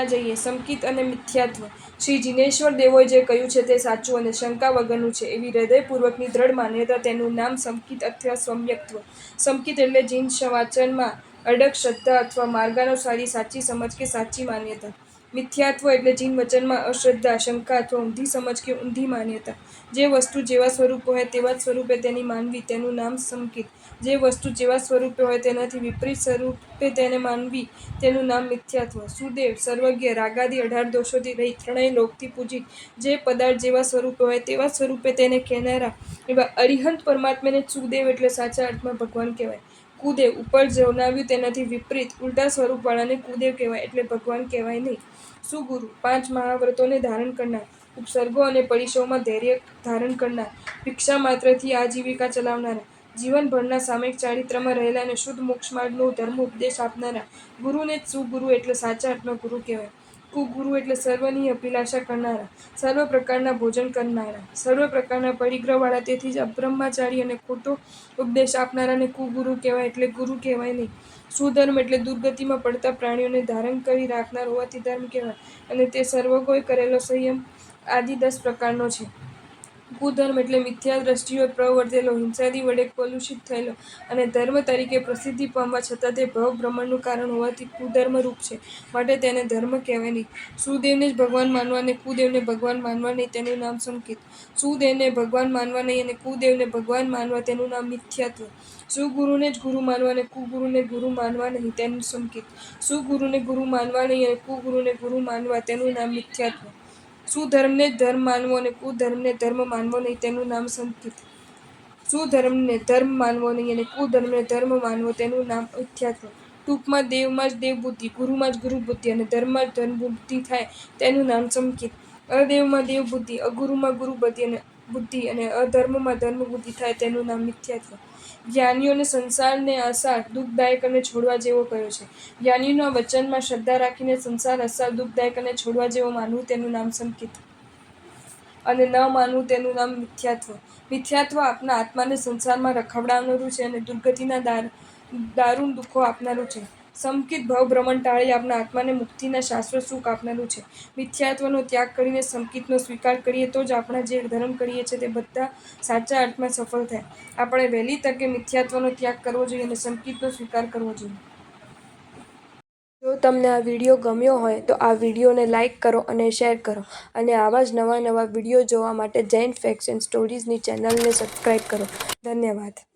જઈએ સંકિત અને મિથ્યાત્વ। શ્રી જિનેશ્વર દેવોએ જે કહ્યું છે તે સાચું અને શંકા વગરનું છે એવી હૃદયપૂર્વકની દ્રઢ માન્યતા, તેનું નામ સંકિત અથવા સમ્યક્ત્વ। સંકિત એટલે જીન વાચનમાં અડગ શ્રદ્ધા અથવા માર્ગાનુસારી સાચી સમજ કે સાચી માન્યતા। મિથ્યાત્વ એટલે જીન વચનમાં અશ્રદ્ધા, શંકા અથવા ઊંધી સમજ કે ઊંધી માન્યતા। જે વસ્તુ જેવા સ્વરૂપે હોય તેવા જ સ્વરૂપે તેની માનવી તેનું નામ સંકિત। જે વસ્તુ જેવા સ્વરૂપે હોય તેનાથી વિપરીત સ્વરૂપે તેને માનવી તેનું નામ મિથ્યાત્વ। સુદેવ, સર્વજ્ઞ, રાગાદિ 18 દોષોથી રહિત, ત્રણેય લોકથી પૂજિત, જે પદાર્થ જેવા સ્વરૂપે હોય તેવા સ્વરૂપે તેને કહેનારા એવા અરિહંત પરમાત્માને જ સુદેવ એટલે સાચા અર્થમાં ભગવાન કહેવાય। કુદેવ, ઉપર જણાવ્યું તેનાથી વિપરીત ઉલટા સ્વરૂપવાળાને કુદેવ કહેવાય એટલે ભગવાન કહેવાય નહીં। સુગુરુ, 5 મહાવ્રતોને ધારણ કરનાર, ઉપસર્ગો અને પરિસરોમાં ધૈર્ય ધારણ કરનાર, ભિક્ષા માત્રથી આજીવિકા ચલાવનારા, જીવનભરના સામયિક ચારિત્ર્યમાં રહેલા અને શુદ્ધ મોક્ષમાર્ગનો ધર્મ ઉપદેશ આપનારા ગુરુને જ સુગુરુ એટલે સાચા અર્થમાં ગુરુ કહેવાય। કુગુરુ એટલે સર્વની અભિલાષા કરનારા, સર્વ પ્રકારના ભોજન કરનારા, સર્વ પ્રકારના પરિગ્રહવાળા, તેથી જ અબ્રહ્મચારી અને ખોટો ઉપદેશ આપનારાને કુગુરુ કહેવાય એટલે ગુરુ કહેવાય નહીં। સુધર્મ એટલે દુર્ગતિમાં પડતા પ્રાણીઓને ધારણ કરી રાખનાર હોવાથી ધર્મ કહેવાય, અને તે સર્વગોએ કરેલો સંયમ આદિ 10 પ્રકારનો છે। કુધર્મ એટલે મિથ્યા દ્રષ્ટિએ પ્રવર્તેલો, હિંસાદિ વડે કલુષિત થયેલો અને ધર્મ તરીકે પ્રસિદ્ધિ પામવા છતાં તે ભવ ભ્રમણનું કારણ હોવાથી કુધર્મરૂપ છે, માટે તેને ધર્મ કહેવાય નહીં। સુદેવને જ ભગવાન માનવા અને કુદેવને ભગવાન માનવા નહીં તેનું નામ સંકિત। સુદેવને ભગવાન માનવા નહીં અને કુદેવને ભગવાન માનવા તેનું નામ મિથ્યાત્વ। સુગુરુને જ ગુરુ માનવા અને કુગુરુને ગુરુ માનવા નહીં તેનું સંકિત। સુગુરુને ગુરુ માનવા નહીં અને કુગુરુને ગુરુ માનવા તેનું નામ મિથ્યાત્વ। સુધર્મને જ ધર્મ માનવો અને કુધર્મને ધર્મ માનવો નહીં તેનું નામ સંકિત। સુધર્મને ધર્મ માનવો નહીં અને કુધર્મને ધર્મ માનવો તેનું નામ મિથ્યાત્વ। ટૂંકમાં દેવમાં જ દેવબુદ્ધિ, ગુરુમાં જ ગુરુબુદ્ધિ અને ધર્મમાં જ ધર્મબુદ્ધિ થાય તેનું નામ સંકિત। અદેવમાં દેવબુદ્ધિ, અગુરુમાં ગુરુબુદ્ધિ અને અધર્મમાં ધર્મબુદ્ધિ થાય તેનું નામ મિથ્યાત્વ। જ્ઞાનીઓને સંસારને આસાર, દુઃખદાયક અને છોડવા જેવો કહ્યો છે। જ્ઞાનીઓના વચનમાં શ્રદ્ધા રાખીને સંસાર આસાર, દુઃખદાયક અને છોડવા જેવો માનવું તેનું નામ સંકિત અને ન માનવું તેનું નામ મિથ્યાત્વ। મિથ્યાત્વ આપના આત્માને સંસારમાં રખડાવનારું છે અને દુર્ગતિના દારૂણ દુઃખો આપનારું છે। સંકિત ભવભ્રમણ ટાળી આપના આત્માને મુક્તિના શાશ્વત સુખ આપનારું છે। મિથ્યાત્વનો ત્યાગ કરીને સંકિતનો સ્વીકાર કરીએ તો જ આપણે જે ધર્મ કરીએ છીએ તે બધા સાચા અર્થમાં સફળ થાય। આપણે વહેલી તકે મિથ્યાત્વનો ત્યાગ કરવો જોઈએ અને સંકિતનો સ્વીકાર કરવો જોઈએ। જો તમને આ વિડીયો ગમ્યો હોય તો આ વિડીયોને લાઇક કરો અને શેર કરો, અને આવા જ નવા વિડીયો જોવા માટે જૈન ફેક્ટ્સ એન્ડ સ્ટોરીઝની ચેનલને સબસ્ક્રાઇબ કરો। ધન્યવાદ।